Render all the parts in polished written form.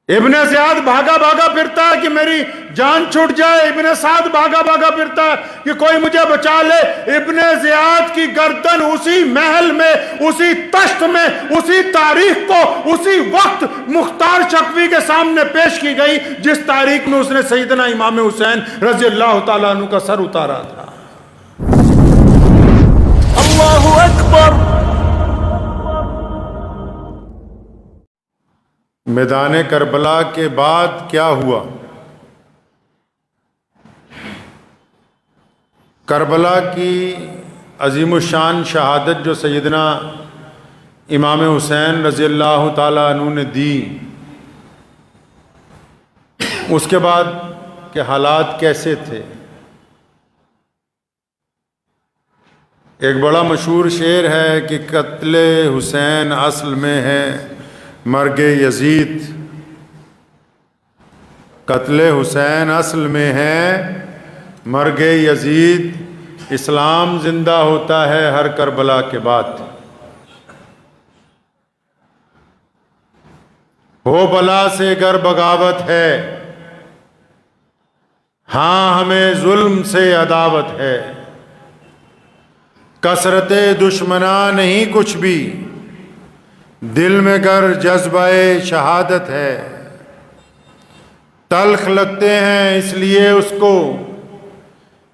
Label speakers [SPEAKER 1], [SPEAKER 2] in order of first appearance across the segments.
[SPEAKER 1] ابن زیاد بھاگا بھاگا پھرتا ہے کہ میری جان چھوٹ جائے، ابن سعد بھاگا بھاگا پھرتا ہے کہ کوئی مجھے بچا لے۔ ابن زیاد کی گردن اسی محل میں، اسی تشت میں، اسی تاریخ کو اسی وقت مختار شفیع کے سامنے پیش کی گئی جس تاریخ میں اس نے سیدنا امام حسین رضی اللہ تعالیٰ عنہ کا سر اتارا تھا۔
[SPEAKER 2] اللہ اکبر۔
[SPEAKER 1] میدان کربلا کے بعد کیا ہوا؟ کربلا کی عظیم الشان شہادت جو سیدنا امام حسین رضی اللہ تعالیٰ عنہ نے دی، اس کے بعد کے حالات کیسے تھے؟ ایک بڑا مشہور شعر ہے کہ قتل حسین اصل میں ہے مرگ یزید، قتل حسین اصل میں ہے مرگ یزید، اسلام زندہ ہوتا ہے ہر کربلا کے بعد۔ ہو بلا سے گر بغاوت ہے، ہاں ہمیں ظلم سے عداوت ہے، کثرت دشمناں نہیں کچھ بھی، دل میں گر جذبہ شہادت ہے، تلخ لگتے ہیں اس لیے اس کو،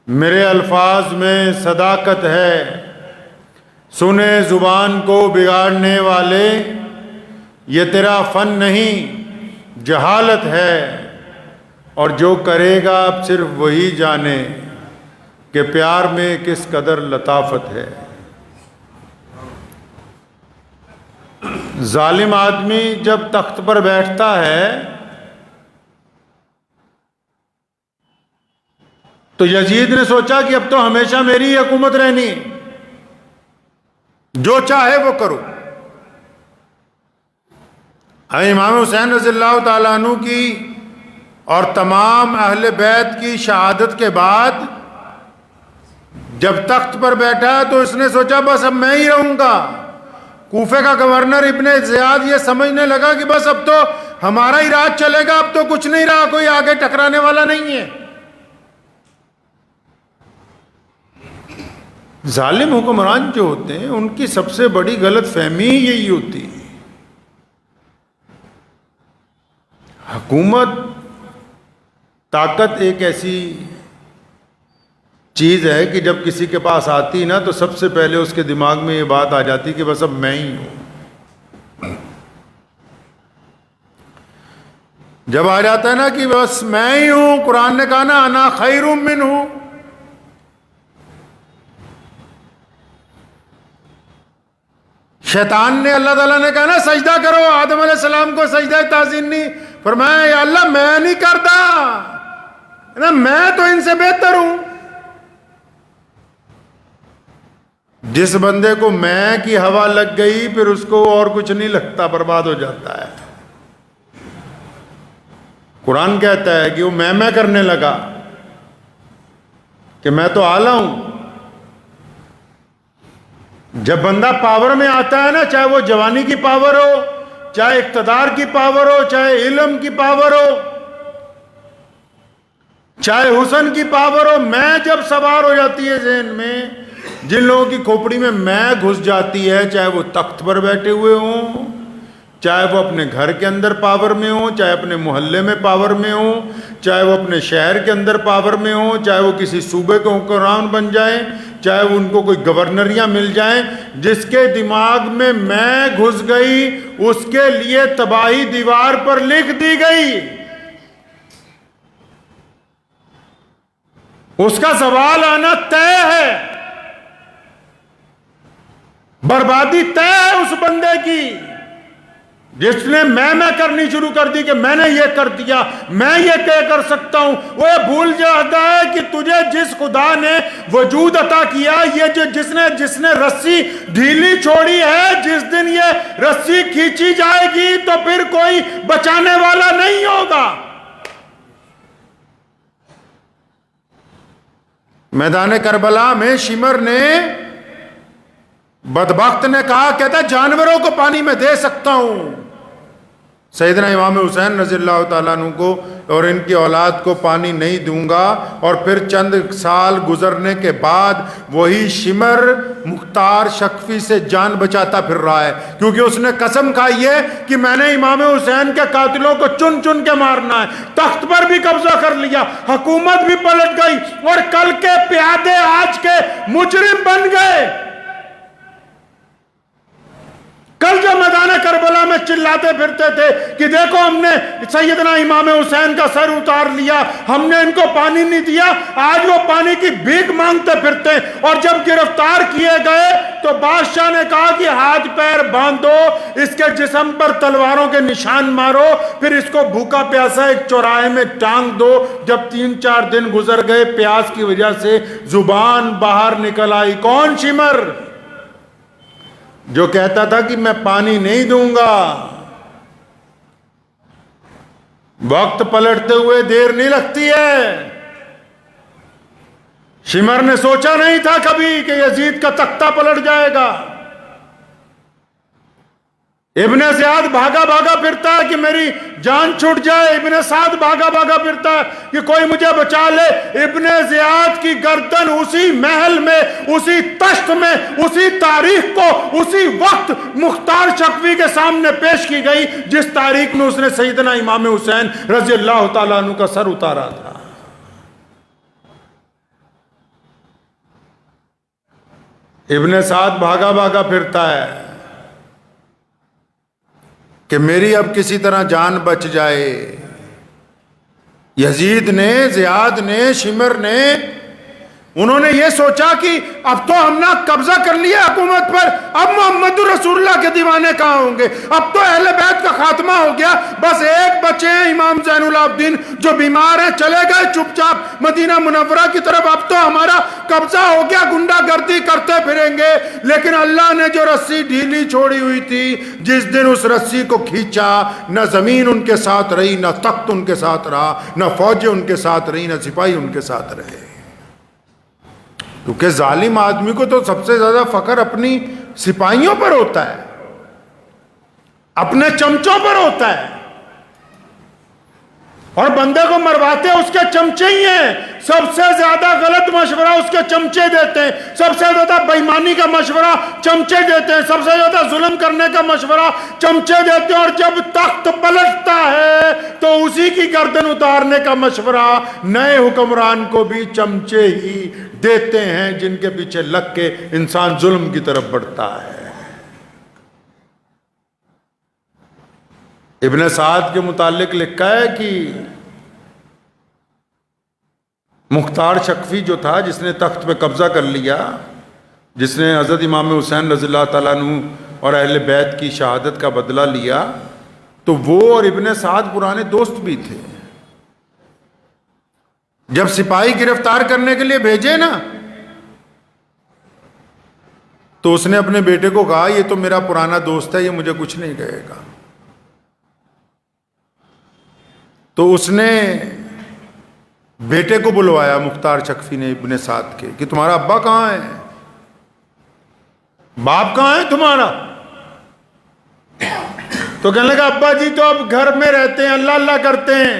[SPEAKER 1] میرے الفاظ میں صداقت ہے، سنے زبان کو بگاڑنے والے، یہ تیرا فن نہیں جہالت ہے، اور جو کرے گا اب صرف وہی جانے کہ پیار میں کس قدر لطافت ہے۔ ظالم آدمی جب تخت پر بیٹھتا ہے تو یزید نے سوچا کہ اب تو ہمیشہ میری ہی حکومت رہنی، جو چاہے وہ کرو۔ امام حسین رضی اللہ تعالیٰ عنہ کی اور تمام اہل بیت کی شہادت کے بعد جب تخت پر بیٹھا تو اس نے سوچا بس اب میں ہی رہوں گا۔ کوفے کا گورنر ابن زیاد یہ سمجھنے لگا کہ بس اب تو ہمارا ہی راج چلے گا، اب تو کچھ نہیں رہا، کوئی آگے ٹکرانے والا نہیں ہے۔ ظالم حکمران جو ہوتے ہیں ان کی سب سے بڑی غلط فہمی ہی یہی ہوتی ہے۔ حکومت، طاقت ایک ایسی چیز ہے کہ جب کسی کے پاس آتی نا تو سب سے پہلے اس کے دماغ میں یہ بات آ جاتی کہ بس اب میں ہی ہوں۔ جب آ جاتا ہے نا کہ بس میں ہی ہوں، قرآن نے کہا نا انا خیر منہ، شیطان نے، اللہ تعالیٰ نے کہا نا سجدہ کرو، آدم علیہ السلام کو سجدہ تعظیم نہیں فرمایا، یا اللہ میں نہیں کرتا نا، میں تو ان سے بہتر ہوں۔ جس بندے کو میں کی ہوا لگ گئی پھر اس کو اور کچھ نہیں لگتا، برباد ہو جاتا ہے۔ قرآن کہتا ہے کہ وہ میں کرنے لگا کہ میں تو اعلیٰ ہوں۔ جب بندہ پاور میں آتا ہے نا، چاہے وہ جوانی کی پاور ہو، چاہے اقتدار کی پاور ہو، چاہے علم کی پاور ہو، چاہے حسن کی پاور ہو، میں جب سوار ہو جاتی ہے ذہن میں، جن لوگوں کی کھوپڑی میں میں گھس جاتی ہے، چاہے وہ تخت پر بیٹھے ہوئے ہوں، چاہے وہ اپنے گھر کے اندر پاور میں ہوں، چاہے اپنے محلے میں پاور میں ہوں، چاہے وہ اپنے شہر کے اندر پاور میں ہوں، چاہے وہ کسی صوبے کے حکمران بن جائیں، چاہے وہ ان کو کوئی گورنریاں مل جائیں، جس کے دماغ میں گھس گئی اس کے لیے تباہی دیوار پر لکھ دی گئی، اس کا زوال آنا طے ہے، بربادی طے ہے اس بندے کی جس نے میں کرنی شروع کر دی کہ میں نے یہ کر دیا، میں یہ کر سکتا ہوں۔ وہ یہ بھول جاتا ہے کہ تجھے جس خدا نے وجود عطا کیا، یہ جس نے رسی ڈھیلی چھوڑی ہے، جس دن یہ رسی کھینچی جائے گی تو پھر کوئی بچانے والا نہیں ہوگا۔ میدان کربلا میں شمر نے، بدبخت نے کہا، کہتا جانوروں کو پانی میں دے سکتا ہوں، سیدنا امام حسین رضی اللہ تعالیٰ عنہ کو اور ان کی اولاد کو پانی نہیں دوں گا. اور پھر چند سال گزرنے کے بعد وہی شمر مختار شکفی سے جان بچاتا پھر رہا ہے، کیونکہ اس نے قسم کھائی ہے کہ میں نے امام حسین کے قاتلوں کو چن چن کے مارنا ہے. تخت پر بھی قبضہ کر لیا، حکومت بھی پلٹ گئی، اور کل کے پیادے آج کے مجرم بن گئے. کل جو میدان کربلا میں چلاتے پھرتے تھے کہ دیکھو ہم نے سیدنا امام حسین کا سر اتار لیا، ہم نے ان کو پانی نہیں دیا، آج وہ پانی کی بھیک مانگتے پھرتے ہیں. اور جب گرفتار کیے گئے تو بادشاہ نے کہا کہ ہاتھ پیر باندھو، اس کے جسم پر تلواروں کے نشان مارو، پھر اس کو بھوکا پیاسا ایک چوراہے میں ٹانگ دو. جب 3-4 دن گزر گئے، پیاس کی وجہ سے زبان باہر نکل آئی. کون؟ شمر، جو کہتا تھا کہ میں پانی نہیں دوں گا. وقت پلٹتے ہوئے دیر نہیں لگتی ہے. شمر نے سوچا نہیں تھا کبھی کہ یزید کا تختہ پلٹ جائے گا. ابن زیاد بھاگا بھاگا پھرتا ہے کہ میری جان چھوٹ جائے. ابن سعد بھاگا بھاگا پھرتا ہے کہ کوئی مجھے بچا لے. ابن زیاد کی گردن اسی محل میں، اسی تشت میں، اسی تاریخ کو اسی وقت مختار شکوی کے سامنے پیش کی گئی جس تاریخ میں اس نے سیدنا امام حسین رضی اللہ تعالیٰ عنہ کا سر اتارا تھا. ابن سعد بھاگا بھاگا پھرتا ہے کہ میری اب کسی طرح جان بچ جائے. یزید نے، زیاد نے، شمر نے، انہوں نے یہ سوچا کہ اب تو ہم نے قبضہ کر لیا حکومت پر، اب محمد رسول اللہ کے دیوانے کہاں ہوں گے؟ اب تو اہل بیت کا خاتمہ ہو گیا، بس ایک بچے ہیں امام زین العابدین جو بیمار ہیں، چلے گئے چپ چاپ مدینہ منورہ کی طرف. اب تو ہمارا قبضہ ہو گیا، گنڈا گردی کرتے پھریں گے. لیکن اللہ نے جو رسی ڈھیلی چھوڑی ہوئی تھی، جس دن اس رسی کو کھینچا، نہ زمین ان کے ساتھ رہی، نہ تخت ان کے ساتھ رہا، نہ فوجیں ان کے ساتھ رہی، نہ سپاہی ان کے ساتھ رہے. کیونکہ ظالم آدمی کو تو سب سے زیادہ فخر اپنی سپاہیوں پر ہوتا ہے، اپنے چمچوں پر ہوتا ہے. اور بندے کو مرواتے اس کے چمچے ہی ہیں. سب سے زیادہ غلط مشورہ اس کے چمچے دیتے ہیں، سب سے زیادہ بےایمانی کا مشورہ چمچے دیتے ہیں، سب سے زیادہ ظلم کرنے کا مشورہ چمچے دیتے ہیں. اور جب تخت پلٹتا ہے تو اسی کی گردن اتارنے کا مشورہ نئے حکمران کو بھی چمچے ہی دیتے ہیں، جن کے پیچھے لگ کے انسان ظلم کی طرف بڑھتا ہے. ابن سعد کے متعلق لکھا ہے کہ مختار شکفی جو تھا، جس نے تخت پہ قبضہ کر لیا، جس نے حضرت امام حسین رضی اللہ تعالیٰ عنہ اور اہل بیت کی شہادت کا بدلہ لیا، تو وہ اور ابن سعد پرانے دوست بھی تھے. جب سپاہی گرفتار کرنے کے لیے بھیجے نا، تو اس نے اپنے بیٹے کو کہا یہ تو میرا پرانا دوست ہے، یہ مجھے کچھ نہیں کہے گا. تو اس نے بیٹے کو بلوایا، مختار شکفی نے ابن سعد کے، کہ تمہارا ابا کہاں ہے، باپ کہاں ہے تمہارا؟ تو کہنے لگا ابا جی تو اب گھر میں رہتے ہیں، اللہ اللہ کرتے ہیں.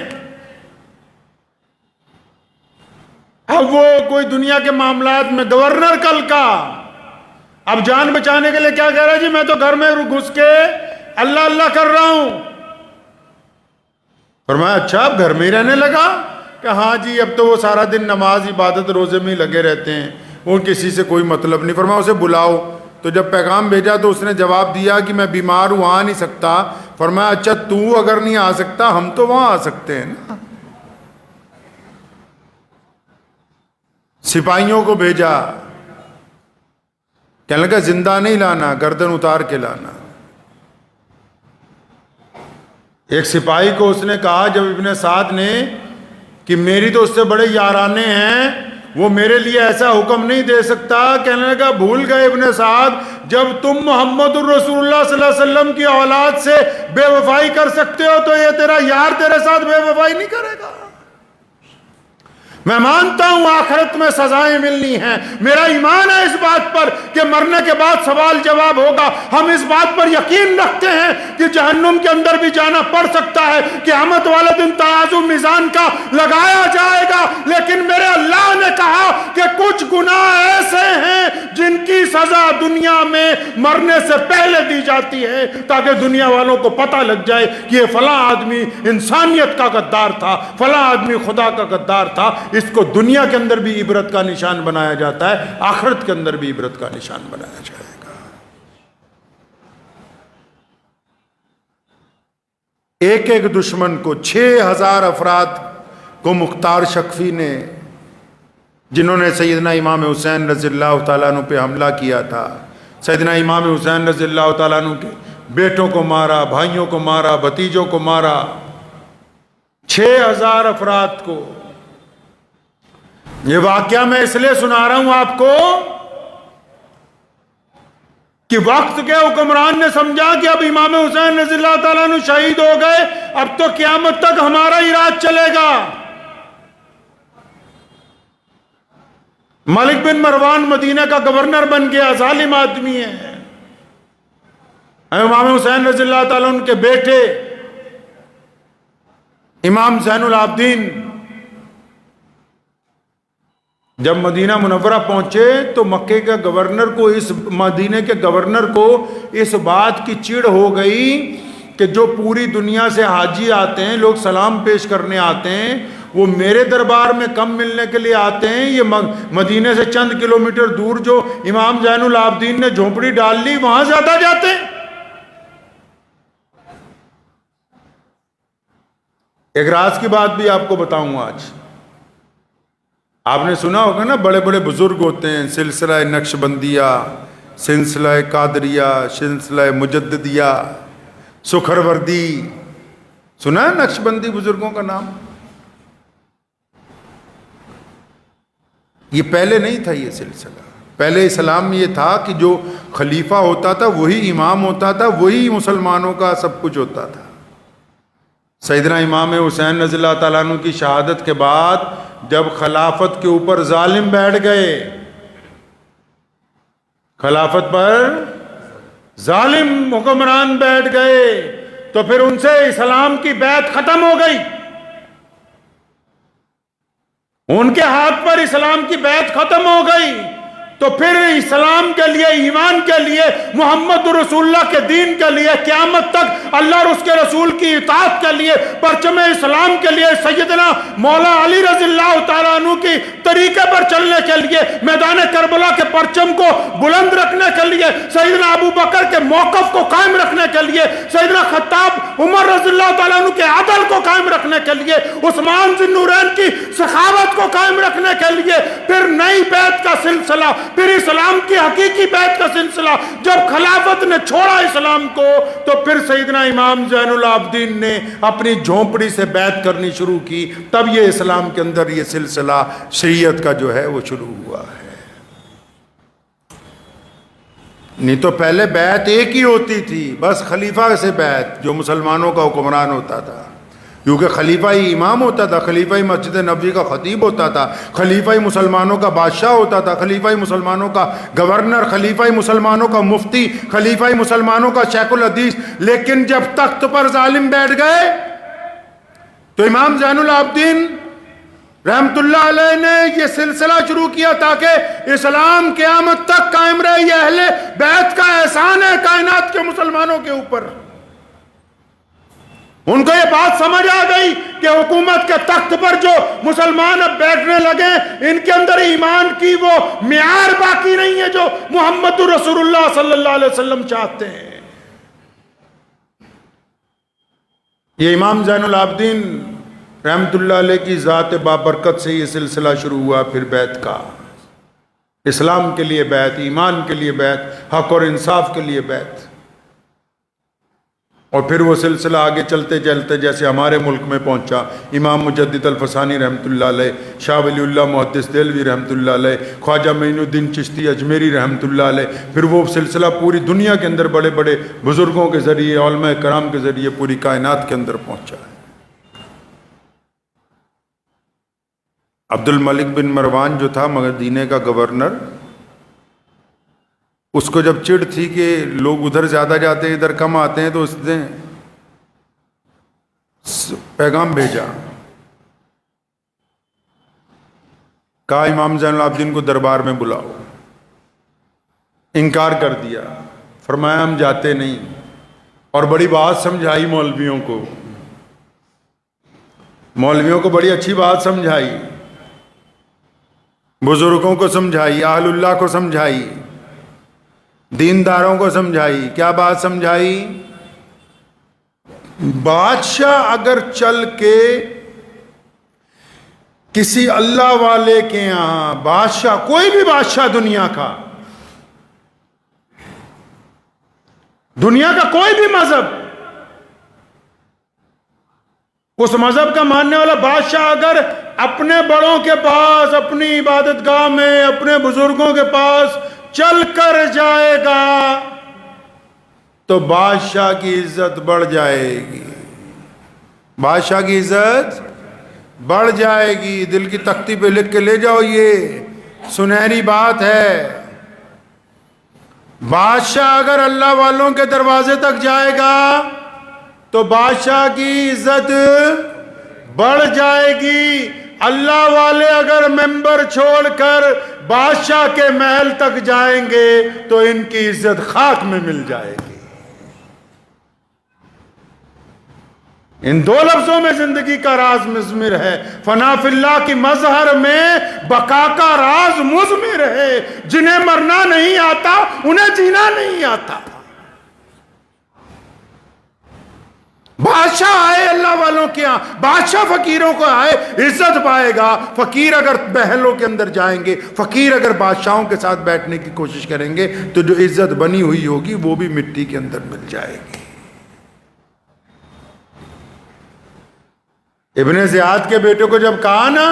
[SPEAKER 1] اب وہ کوئی دنیا کے معاملات میں گورنر کل کا، اب جان بچانے کے لیے کیا کہہ رہا ہے؟ جی میں تو گھر میں گھس کے اللہ اللہ کر رہا ہوں. فرمایا اچھا اب گھر میں ہی رہنے لگا؟ کہ ہاں جی اب تو وہ سارا دن نماز عبادت روزے میں ہی لگے رہتے ہیں، وہ کسی سے کوئی مطلب نہیں. فرمایا اسے بلاؤ. تو جب پیغام بھیجا تو اس نے جواب دیا کہ میں بیمار ہوں، آ نہیں سکتا. فرمایا اچھا تو اگر نہیں آ سکتا ہم تو وہاں آ سکتے ہیں نا. سپاہیوں کو بھیجا، کہنے لگا زندہ نہیں لانا، گردن اتار کے لانا. ایک سپاہی کو اس نے کہا جب ابن سعد نے کہ میری تو اس سے بڑے یارانے ہیں، وہ میرے لیے ایسا حکم نہیں دے سکتا. کہنے لگا بھول گئے ابن سعد، جب تم محمد الرسول اللہ صلی اللہ علیہ وسلم کی اولاد سے بے وفائی کر سکتے ہو تو یہ تیرا یار تیرے ساتھ بے وفائی نہیں کرے گا. میں مانتا ہوں آخرت میں سزائیں ملنی ہیں، میرا ایمان ہے اس بات پر کہ مرنے کے بعد سوال جواب ہوگا، ہم اس بات پر یقین رکھتے ہیں کہ جہنم کے اندر بھی جانا پڑ سکتا ہے، قیامت والے دن ترازو میزان کا لگایا جائے گا، لیکن میرے اللہ نے کہا کہ کچھ گناہ ایسے ہیں جن کی سزا دنیا میں مرنے سے پہلے دی جاتی ہے تاکہ دنیا والوں کو پتہ لگ جائے کہ یہ فلاں آدمی انسانیت کا غدار تھا، فلاں آدمی خدا کا غدار تھا۔ اس کو دنیا کے اندر بھی عبرت کا نشان بنایا جاتا ہے، آخرت کے اندر بھی عبرت کا نشان بنایا جائے گا۔ ایک ایک دشمن کو 6000 افراد کو مختار شکفی نے، جنہوں نے سیدنا امام حسین رضی اللہ تعالیٰ عنہ پہ حملہ کیا تھا، سیدنا امام حسین رضی اللہ تعالیٰ عنہ کے بیٹوں کو مارا، بھائیوں کو مارا، بھتیجوں کو مارا، 6000 افراد کو۔ یہ واقعہ میں اس لیے سنا رہا ہوں آپ کو کہ وقت کے حکمران نے سمجھا کہ اب امام حسین رضی اللہ تعالیٰ عنہ شہید ہو گئے، اب تو قیامت تک ہمارا ہی راج چلے گا۔ ملک بن مروان مدینہ کا گورنر بن گیا، ظالم آدمی ہے۔ امام حسین رضی اللہ تعالیٰ عنہ کے بیٹے امام زین العابدین جب مدینہ منورہ پہنچے تو مکے کے گورنر کو، اس مدینہ کے گورنر کو اس بات کی چڑ ہو گئی کہ جو پوری دنیا سے حاجی آتے ہیں، لوگ سلام پیش کرنے آتے ہیں، وہ میرے دربار میں کم ملنے کے لیے آتے ہیں، یہ مدینہ سے چند کلومیٹر دور جو امام زین العابدین نے جھونپڑی ڈال لی وہاں زیادہ جاتے ہیں۔ ایک راز کی بات بھی آپ کو بتاؤں آج۔ آپ نے سنا ہوگا نا، بڑے بڑے بزرگ ہوتے ہیں، سلسلہ نقشبندیہ، سلسلہ قادریہ، سلسلہ مجددیہ، سکھروردی، سنا ہے نقشبندی بزرگوں کا نام؟ یہ پہلے نہیں تھا یہ سلسلہ، پہلے اسلام میں یہ تھا کہ جو خلیفہ ہوتا تھا وہی امام ہوتا تھا، وہی مسلمانوں کا سب کچھ ہوتا تھا۔ سیدنا امام حسین رضی اللہ تعالیٰ عنہ کی شہادت کے بعد جب خلافت کے اوپر ظالم بیٹھ گئے، خلافت پر ظالم حکمران بیٹھ گئے، تو پھر ان سے اسلام کی بیعت ختم ہو گئی، ان کے ہاتھ پر اسلام کی بیعت ختم ہو گئی، تو پھر اسلام کے لیے، ایمان کے لیے، محمد رسول اللہ کے دین کے لیے، قیامت تک اللہ اور اس کے رسول کی اطاعت کے لیے، پرچم اسلام کے لیے، سیدنا مولا علی رضی اللہ تعالیٰ عنہ کی طریقے پر چلنے کے لیے، میدان کربلا کے پرچم کو بلند رکھنے کے لیے، سیدنا ابو بکر کے موقف کو قائم رکھنے کے لیے، سیدنا خطاب عمر رضی اللہ تعالیٰ عنہ کے عدل کو قائم رکھنے کے لیے، عثمان ذی النورین کی سخاوت کو قائم رکھنے کے لیے، پھر نئی بیعت کا سلسلہ، پھر اسلام کی حقیقی بیعت کا سلسلہ۔ جب خلافت نے چھوڑا اسلام کو تو پھر سیدنا امام زین العابدین نے اپنی جھونپڑی سے بیعت کرنی شروع کی، تب یہ اسلام کے اندر یہ سلسلہ شریعت کا جو ہے وہ شروع ہوا ہے۔ نہیں تو پہلے بیعت ایک ہی ہوتی تھی، بس خلیفہ سے بیعت، جو مسلمانوں کا حکمران ہوتا تھا، کیونکہ خلیفہ ہی امام ہوتا تھا، خلیفہ ہی مسجد نبوی کا خطیب ہوتا تھا، خلیفہ ہی مسلمانوں کا بادشاہ ہوتا تھا، خلیفہ ہی مسلمانوں کا گورنر، خلیفہ ہی مسلمانوں کا مفتی، خلیفہ ہی مسلمانوں کا شیخ الحدیث۔ لیکن جب تخت پر ظالم بیٹھ گئے تو امام زین العابدین رحمت اللہ علیہ نے یہ سلسلہ شروع کیا تاکہ اسلام قیامت تک قائم رہے۔ یہ اہل بیت کا احسان ہے کائنات کے مسلمانوں کے اوپر۔ ان کو یہ بات سمجھ آ گئی کہ حکومت کے تخت پر جو مسلمان اب بیٹھنے لگے، ان کے اندر ایمان کی وہ معیار باقی نہیں ہے جو محمد رسول اللہ صلی اللہ علیہ وسلم چاہتے ہیں۔ یہ امام زین العابدین رحمت اللہ علیہ کی ذات بابرکت سے یہ سلسلہ شروع ہوا، پھر بیعت کا، اسلام کے لیے بیعت، ایمان کے لیے بیعت، حق اور انصاف کے لیے بیعت، اور پھر وہ سلسلہ آگے چلتے چلتے جیسے ہمارے ملک میں پہنچا، امام مجدد الفسانی رحمت اللہ علیہ، شاہ ولی اللہ محدث دہلوی رحمت اللہ علیہ، خواجہ معین الدین چشتی اجمیری رحمت اللہ علیہ، پھر وہ سلسلہ پوری دنیا کے اندر بڑے بڑے بزرگوں کے ذریعے، علماء کرام کے ذریعے پوری کائنات کے اندر پہنچا ہے۔ عبد الملک بن مروان جو تھا مدینے کا گورنر، اس کو جب چڑ تھی کہ لوگ ادھر زیادہ جاتے ہیں ادھر کم آتے ہیں، تو اس نے پیغام بھیجا، کہا امام زین العابدین کو دربار میں بلاؤ۔ انکار کر دیا، فرمایا ہم جاتے نہیں، اور بڑی بات سمجھائی مولویوں کو بڑی اچھی بات سمجھائی، بزرگوں کو سمجھائی، اہل اللہ کو سمجھائی، دینداروں کو سمجھائی۔ کیا بات سمجھائی؟ بادشاہ اگر چل کے کسی اللہ والے کے یہاں، بادشاہ کوئی بھی بادشاہ دنیا کا کوئی بھی مذہب، اس مذہب کا ماننے والا بادشاہ اگر اپنے بڑوں کے پاس، اپنی عبادت گاہ میں، اپنے بزرگوں کے پاس چل کر جائے گا تو بادشاہ کی عزت بڑھ جائے گی، بادشاہ کی عزت بڑھ جائے گی۔ دل کی تختی پہ لکھ کے لے جاؤ، یہ سنہری بات ہے۔ بادشاہ اگر اللہ والوں کے دروازے تک جائے گا تو بادشاہ کی عزت بڑھ جائے گی۔ اللہ والے اگر ممبر چھوڑ کر بادشاہ کے محل تک جائیں گے تو ان کی عزت خاک میں مل جائے گی۔ ان دو لفظوں میں زندگی کا راز مضمر ہے۔ فنا فی اللہ کی مظہر میں بقا کا راز مضمر ہے۔ جنہیں مرنا نہیں آتا انہیں جینا نہیں آتا۔ بادشاہ آئے اللہ والوں کے ہاں، بادشاہ فقیروں کو آئے، عزت پائے گا۔ فقیر اگر محلوں کے اندر جائیں گے، فقیر اگر بادشاہوں کے ساتھ بیٹھنے کی کوشش کریں گے تو جو عزت بنی ہوئی ہوگی وہ بھی مٹی کے اندر مل جائے گی۔ ابن زیاد کے بیٹے کو جب کہا نا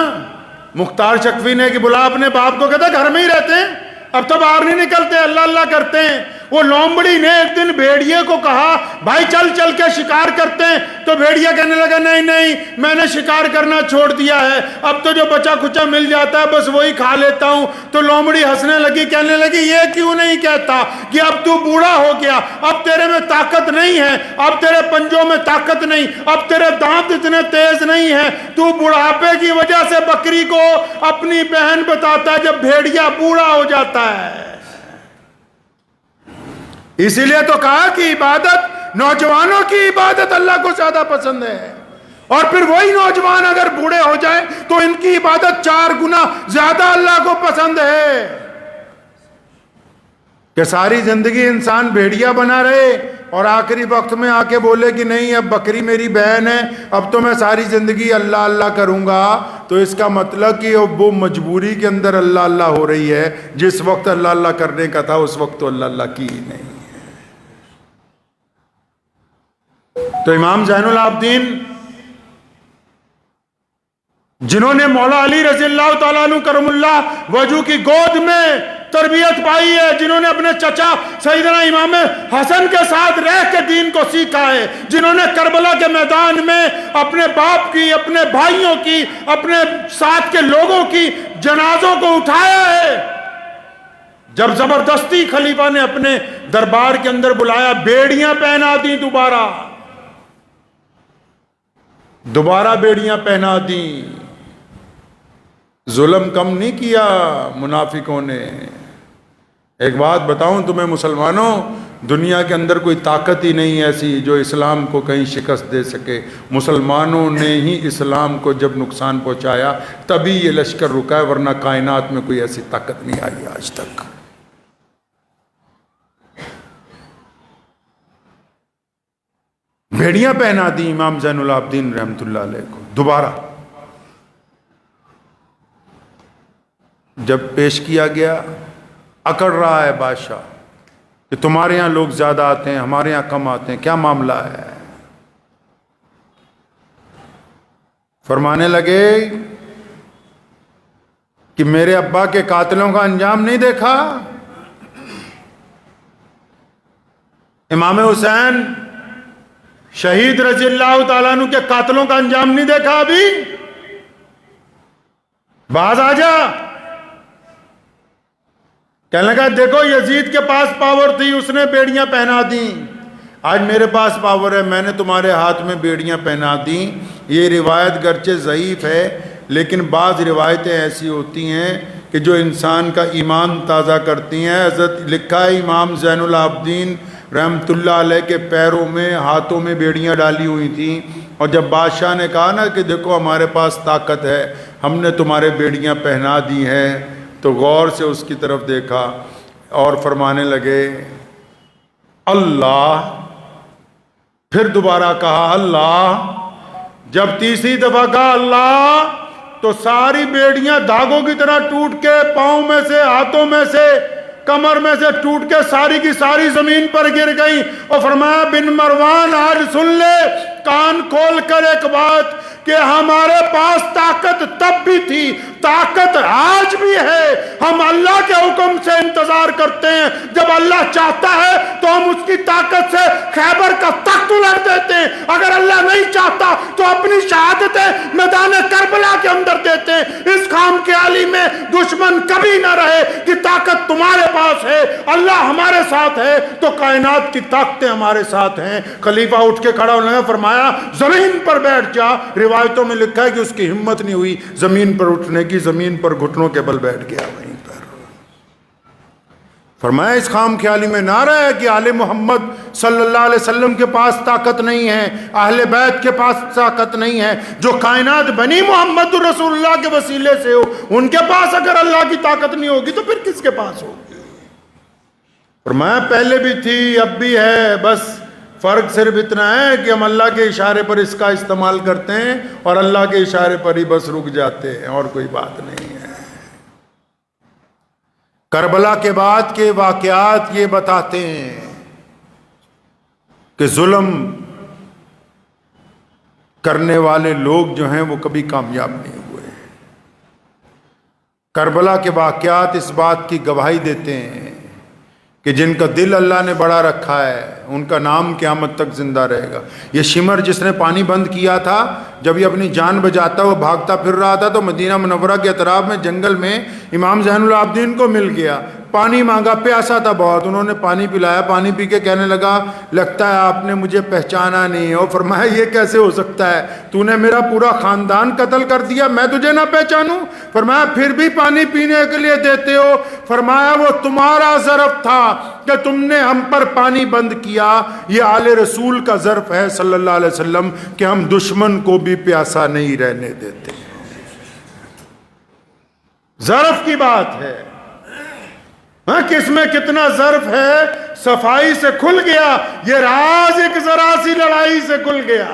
[SPEAKER 1] مختار شکفی نے کہ بلا اپنے باپ کو، کہتا گھر میں ہی رہتے ہیں، اب تو باہر نہیں نکلتے، اللہ اللہ کرتے ہیں۔ وہ لومبڑی نے ایک دن بھیڑیے کو کہا بھائی چل چل کے شکار کرتے ہیں، تو بھیڑیا کہنے لگا نہیں نہیں میں نے شکار کرنا چھوڑ دیا ہے، اب تو جو بچا کچا مل جاتا ہے بس وہی کھا لیتا ہوں۔ تو لومڑی ہنسنے لگی، کہنے لگی یہ کیوں نہیں کہتا کہ اب تو بوڑھا ہو گیا، اب تیرے میں طاقت نہیں ہے، اب تیرے پنجوں میں طاقت نہیں، اب تیرے دانت اتنے تیز نہیں ہیں، تو بڑھاپے کی وجہ سے بکری کو اپنی بہن بتاتا ہے جب بھیڑیا بوڑھا ہو جاتا ہے۔ اسی لیے تو کہا کہ عبادت، نوجوانوں کی عبادت اللہ کو زیادہ پسند ہے، اور پھر وہی نوجوان اگر بوڑھے ہو جائیں تو ان کی عبادت 4 گنا زیادہ اللہ کو پسند ہے۔ کہ ساری زندگی انسان بھیڑیا بنا رہے اور آخری وقت میں آ کے بولے کہ نہیں اب بکری میری بہن ہے، اب تو میں ساری زندگی اللہ اللہ کروں گا، تو اس کا مطلب کہ وہ مجبوری کے اندر اللہ اللہ ہو رہی ہے، جس وقت اللہ اللہ کرنے کا تھا اس وقت تو اللہ اللہ کی ہی نہیں۔ تو امام زین العابدین جنہوں نے مولا علی رضی اللہ تعالیٰ عنہ کرم اللہ وجہ کی گود میں تربیت پائی ہے، جنہوں نے اپنے چچا سیدنا امام حسن کے ساتھ رہ کے دین کو سیکھا ہے، جنہوں نے کربلا کے میدان میں اپنے باپ کی، اپنے بھائیوں کی، اپنے ساتھ کے لوگوں کی جنازوں کو اٹھایا ہے۔ جب زبردستی خلیفہ نے اپنے دربار کے اندر بلایا، بیڑیاں پہنا دی، دوبارہ بیڑیاں پہنا دیں، ظلم کم نہیں کیا منافقوں نے۔ ایک بات بتاؤں تمہیں مسلمانوں، دنیا کے اندر کوئی طاقت ہی نہیں ایسی جو اسلام کو کہیں شکست دے سکے۔ مسلمانوں نے ہی اسلام کو جب نقصان پہنچایا تبھی یہ لشکر رکا ہے، ورنہ کائنات میں کوئی ایسی طاقت نہیں آئی آج تک۔ بھیڑیاں پہنا دی امام زین العابدین رحمۃ اللہ علیہ کو دوبارہ۔ جب پیش کیا گیا، اکڑ رہا ہے بادشاہ کہ تمہارے یہاں لوگ زیادہ آتے ہیں، ہمارے یہاں کم آتے ہیں، کیا معاملہ ہے؟ فرمانے لگے کہ میرے ابا کے قاتلوں کا انجام نہیں دیکھا؟ امام حسین شہید رضی اللہ تعالیٰ عنہ کے قاتلوں کا انجام نہیں دیکھا ابھی؟ باز آ جا. کہنے لگا دیکھو یزید کے پاس پاور تھی, اس نے بیڑیاں پہنا دیں. آج میرے پاس پاور ہے, میں نے تمہارے ہاتھ میں بیڑیاں پہنا دیں. یہ روایت گرچہ ضعیف ہے لیکن بعض روایتیں ایسی ہوتی ہیں کہ جو انسان کا ایمان تازہ کرتی ہیں. حضرت لکھا ہے امام زین العابدین رحمۃ اللہ علیہ کے پیروں میں ہاتھوں میں بیڑیاں ڈالی ہوئی تھیں, اور جب بادشاہ نے کہا نا کہ دیکھو ہمارے پاس طاقت ہے, ہم نے تمہارے بیڑیاں پہنا دی ہیں, تو غور سے اس کی طرف دیکھا اور فرمانے لگے اللہ. پھر دوبارہ کہا اللہ. جب تیسری دفعہ کہا اللہ تو ساری بیڑیاں دھاگوں کی طرح ٹوٹ کے پاؤں میں سے, ہاتھوں میں سے, کمر میں سے ٹوٹ کے ساری کی ساری زمین پر گر گئیں. اور فرمایا بن مروان آج سن لے کان کھول کر ایک بات کہ ہمارے پاس طاقت تب بھی تھی, طاقت آج بھی ہے. ہم اللہ کے حکم سے انتظار کرتے ہیں. جب اللہ چاہتا ہے تو ہم اس کی طاقت سے خیبر کا تخت الٹ دیتے ہیں. اگر اللہ نہیں چاہتا تو اپنی شہادتیں میدان کربلا کے اندر دیتے ہیں. اس خام خیالی میں دشمن کبھی نہ رہے کہ طاقت تمہارے پاس ہے, اللہ ہمارے ساتھ ہے تو کائنات کی طاقتیں ہمارے ساتھ ہیں. خلیفہ اٹھ کے کھڑا ہونے لگا, فرمایا زمین پر بیٹھ جا. روایتوں میں لکھا ہے کہ اس کی ہمت نہیں ہوئی زمین پر اٹھنے کی, زمین پر گھٹنوں کے بل بیٹھ گیا وہیں پر. فرمایا اس خام خیالی میں نہ رہے کہ آل محمد صلی اللہ علیہ وسلم کے پاس طاقت نہیں ہے, اہل بیت کے پاس طاقت نہیں ہے. جو کائنات بنی محمد رسول اللہ کے وسیلے سے ہو, ان کے پاس اگر اللہ کی طاقت نہیں ہوگی تو پھر کس کے پاس ہوگی. فرمایا پہلے بھی تھی اب بھی ہے, بس فرق صرف اتنا ہے کہ ہم اللہ کے اشارے پر اس کا استعمال کرتے ہیں اور اللہ کے اشارے پر ہی بس رک جاتے ہیں, اور کوئی بات نہیں ہے. کربلا کے بعد کے واقعات یہ بتاتے ہیں کہ ظلم کرنے والے لوگ جو ہیں وہ کبھی کامیاب نہیں ہوئے. کربلا کے واقعات اس بات کی گواہی دیتے ہیں کہ جن کا دل اللہ نے بڑا رکھا ہے ان کا نام قیامت تک زندہ رہے گا. یہ شمر جس نے پانی بند کیا تھا, جب یہ اپنی جان بچاتا وہ بھاگتا پھر رہا تھا تو مدینہ منورہ کے اطراف میں جنگل میں امام زین العابدین کو مل گیا. پانی مانگا, پیاسا تھا بہت, انہوں نے پانی پلایا. پانی پی کے کہنے لگا لگتا ہے آپ نے مجھے پہچانا نہیں. اور فرمایا یہ کیسے ہو سکتا ہے, تو نے میرا پورا خاندان قتل کر دیا, میں تجھے نہ پہچانوں. فرمایا پھر بھی پانی پینے کے لیے دیتے ہو. فرمایا وہ تمہارا ظرف تھا کہ تم نے ہم پر پانی بند کیا. یہ آل رسول کا ظرف ہے صلی اللہ علیہ وسلم کہ ہم دشمن کو بھی پیاسا نہیں رہنے دیتے. ظرف کی بات ہے, ہاں کس میں کتنا ظرف ہے, صفائی سے کھل گیا. یہ راز ایک ذرا سی لڑائی سے کھل گیا.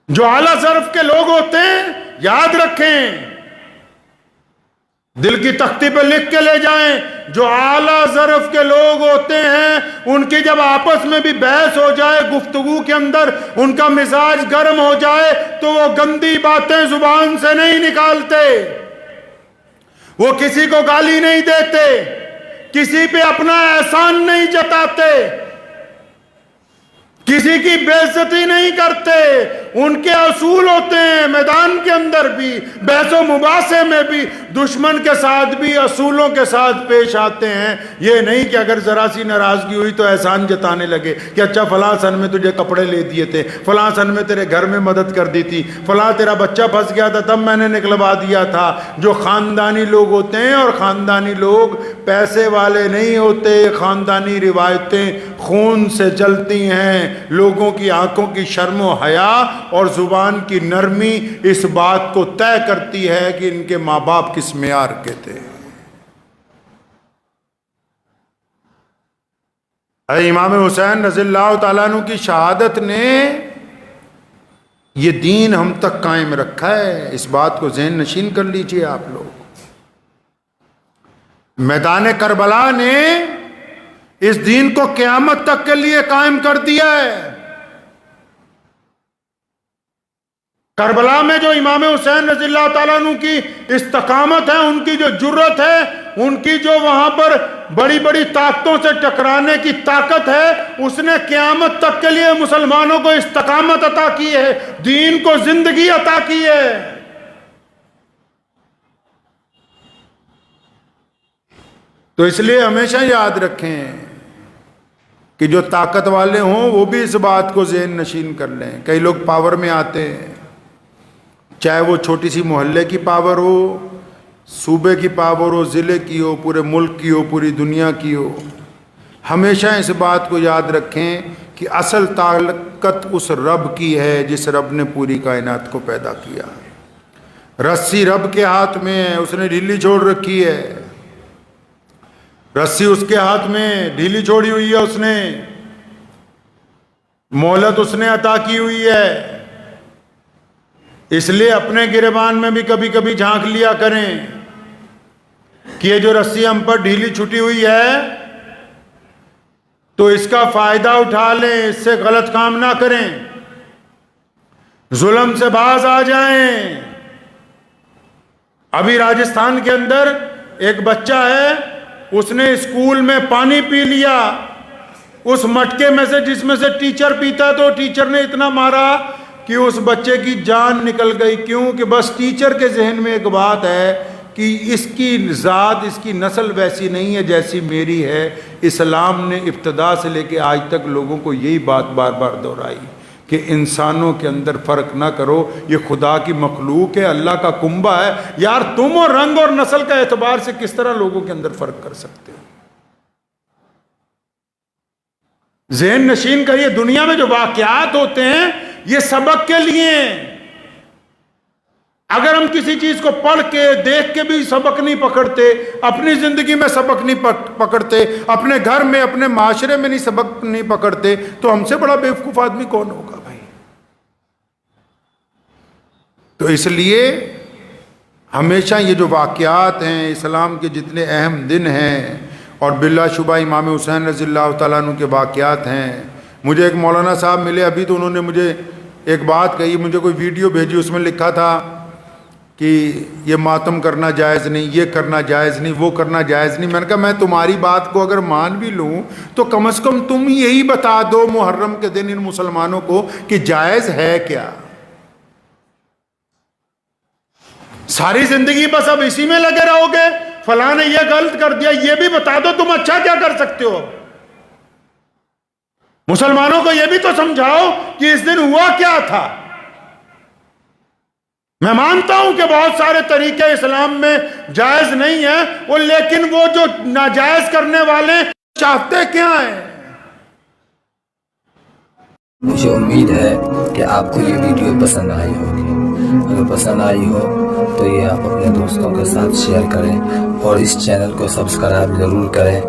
[SPEAKER 1] جو اعلیٰ ظرف کے لوگ ہوتے ہیں یاد رکھیں, دل کی تختی پہ لکھ کے لے جائیں, جو اعلیٰ ظرف کے لوگ ہوتے ہیں ان کی جب آپس میں بھی بحث ہو جائے, گفتگو کے اندر ان کا مزاج گرم ہو جائے تو وہ گندی باتیں زبان سے نہیں نکالتے, وہ کسی کو گالی نہیں دیتے, کسی پہ اپنا احسان نہیں جتاتے, کسی کی بے عزتی نہیں کرتے. ان کے اصول ہوتے ہیں میدان کے اندر بھی, بحث و مباحثے میں بھی, دشمن کے ساتھ بھی اصولوں کے ساتھ پیش آتے ہیں. یہ نہیں کہ اگر ذرا سی ناراضگی ہوئی تو احسان جتانے لگے کہ اچھا فلاں سن میں تجھے کپڑے لے دیے تھے, فلاں سن میں تیرے گھر میں مدد کر دی تھی, فلاں تیرا بچہ پھنس گیا تھا تب میں نے نکلوا دیا تھا. جو خاندانی لوگ ہوتے ہیں, اور خاندانی لوگ پیسے والے نہیں ہوتے, خاندانی روایتیں خون سے چلتی ہیں. لوگوں کی آنکھوں کی شرم و حیا اور زبان کی نرمی اس بات کو طے کرتی ہے کہ ان کے ماں باپ کس معیار کے تھے. امام حسین رضی اللہ تعالیٰ عنہ کی شہادت نے یہ دین ہم تک قائم رکھا ہے. اس بات کو ذہن نشین کر لیجئے آپ لوگ. میدان کربلا نے اس دین کو قیامت تک کے لیے قائم کر دیا ہے. کربلا میں جو امام حسین رضی اللہ تعالیٰ عنہ کی استقامت ہے, ان کی جو جرت ہے, ان کی جو وہاں پر بڑی بڑی طاقتوں سے ٹکرانے کی طاقت ہے, اس نے قیامت تک کے لیے مسلمانوں کو استقامت عطا کی ہے, دین کو زندگی عطا کی ہے. تو اس لیے ہمیشہ یاد رکھیں کہ جو طاقت والے ہوں وہ بھی اس بات کو ذہن نشین کر لیں. کئی لوگ پاور میں آتے ہیں، چاہے وہ چھوٹی سی محلے کی پاور ہو، صوبے کی پاور ہو، ضلع کی ہو، پورے ملک کی ہو، پوری دنیا کی ہو. ہمیشہ اس بات کو یاد رکھیں کہ اصل طاقت اس رب کی ہے جس رب نے پوری کائنات کو پیدا کیا. رسی رب کے ہاتھ میں ہے، اس نے ڈھیلی چھوڑ رکھی ہے. رسی اس کے ہاتھ میں ڈھیلی چھوڑی ہوئی ہے، اس نے مہلت اس نے عطا کی ہوئی ہے. اس لیے اپنے گریبان میں بھی کبھی کبھی جھانک لیا کریں کہ یہ جو رسی ہم پر ڈھیلی چھٹی ہوئی ہے تو اس کا فائدہ اٹھا لیں، اس سے غلط کام نہ کریں، ظلم سے باز آ جائیں. ابھی راجستھان کے اندر ایک بچہ ہے، اس نے اسکول میں پانی پی لیا اس مٹکے میں سے جس میں سے ٹیچر پیتا، تو ٹیچر نے اتنا مارا کہ اس بچے کی جان نکل گئی. کیوں کہ بس ٹیچر کے ذہن میں ایک بات ہے کہ اس کی ذات، اس کی نسل ویسی نہیں ہے جیسی میری ہے. اسلام نے ابتدا سے لے کے آج تک لوگوں کو یہی بات بار بار دہرائی کہ انسانوں کے اندر فرق نہ کرو، یہ خدا کی مخلوق ہے، اللہ کا کنبہ ہے. یار تم اور رنگ اور نسل کا اعتبار سے کس طرح لوگوں کے اندر فرق کر سکتے ہو؟ ذہن نشین کریے. دنیا میں جو واقعات ہوتے ہیں یہ سبق کے لیے ہیں. اگر ہم کسی چیز کو پڑھ کے دیکھ کے بھی سبق نہیں پکڑتے، اپنی زندگی میں سبق نہیں پکڑتے، اپنے گھر میں اپنے معاشرے میں نہیں سبق نہیں پکڑتے، تو ہم سے بڑا بیوقوف آدمی کون ہوگا بھائی؟ تو اس لیے ہمیشہ یہ جو واقعات ہیں، اسلام کے جتنے اہم دن ہیں، اور بلا شبہ امام حسین رضی اللہ تعالیٰ عنہ کے واقعات ہیں. مجھے ایک مولانا صاحب ملے ابھی، تو انہوں نے مجھے ایک بات کہی، مجھے کوئی ویڈیو بھیجی، اس میں لکھا تھا کہ یہ ماتم کرنا جائز نہیں، یہ کرنا جائز نہیں، وہ کرنا جائز نہیں. میں نے کہا میں تمہاری بات کو اگر مان بھی لوں تو کم از کم تم یہی بتا دو محرم کے دن ان مسلمانوں کو کہ جائز ہے کیا. ساری زندگی بس اب اسی میں لگے رہو گے، فلاں نے یہ غلط کر دیا، یہ بھی بتا دو تم اچھا کیا کر سکتے ہو. مسلمانوں کو یہ بھی تو سمجھاؤ کہ اس دن ہوا کیا تھا. میں مانتا ہوں کہ بہت سارے طریقے اسلام میں جائز نہیں ہیں، وہ لیکن وہ جو ناجائز کرنے والے چاہتے کیا ہیں؟
[SPEAKER 3] مجھے امید ہے کہ آپ کو یہ ویڈیو پسند آئی ہوگی. اگر پسند آئی ہو تو یہ آپ اپنے دوستوں کے ساتھ شیئر کریں اور اس چینل کو سبسکرائب ضرور کریں.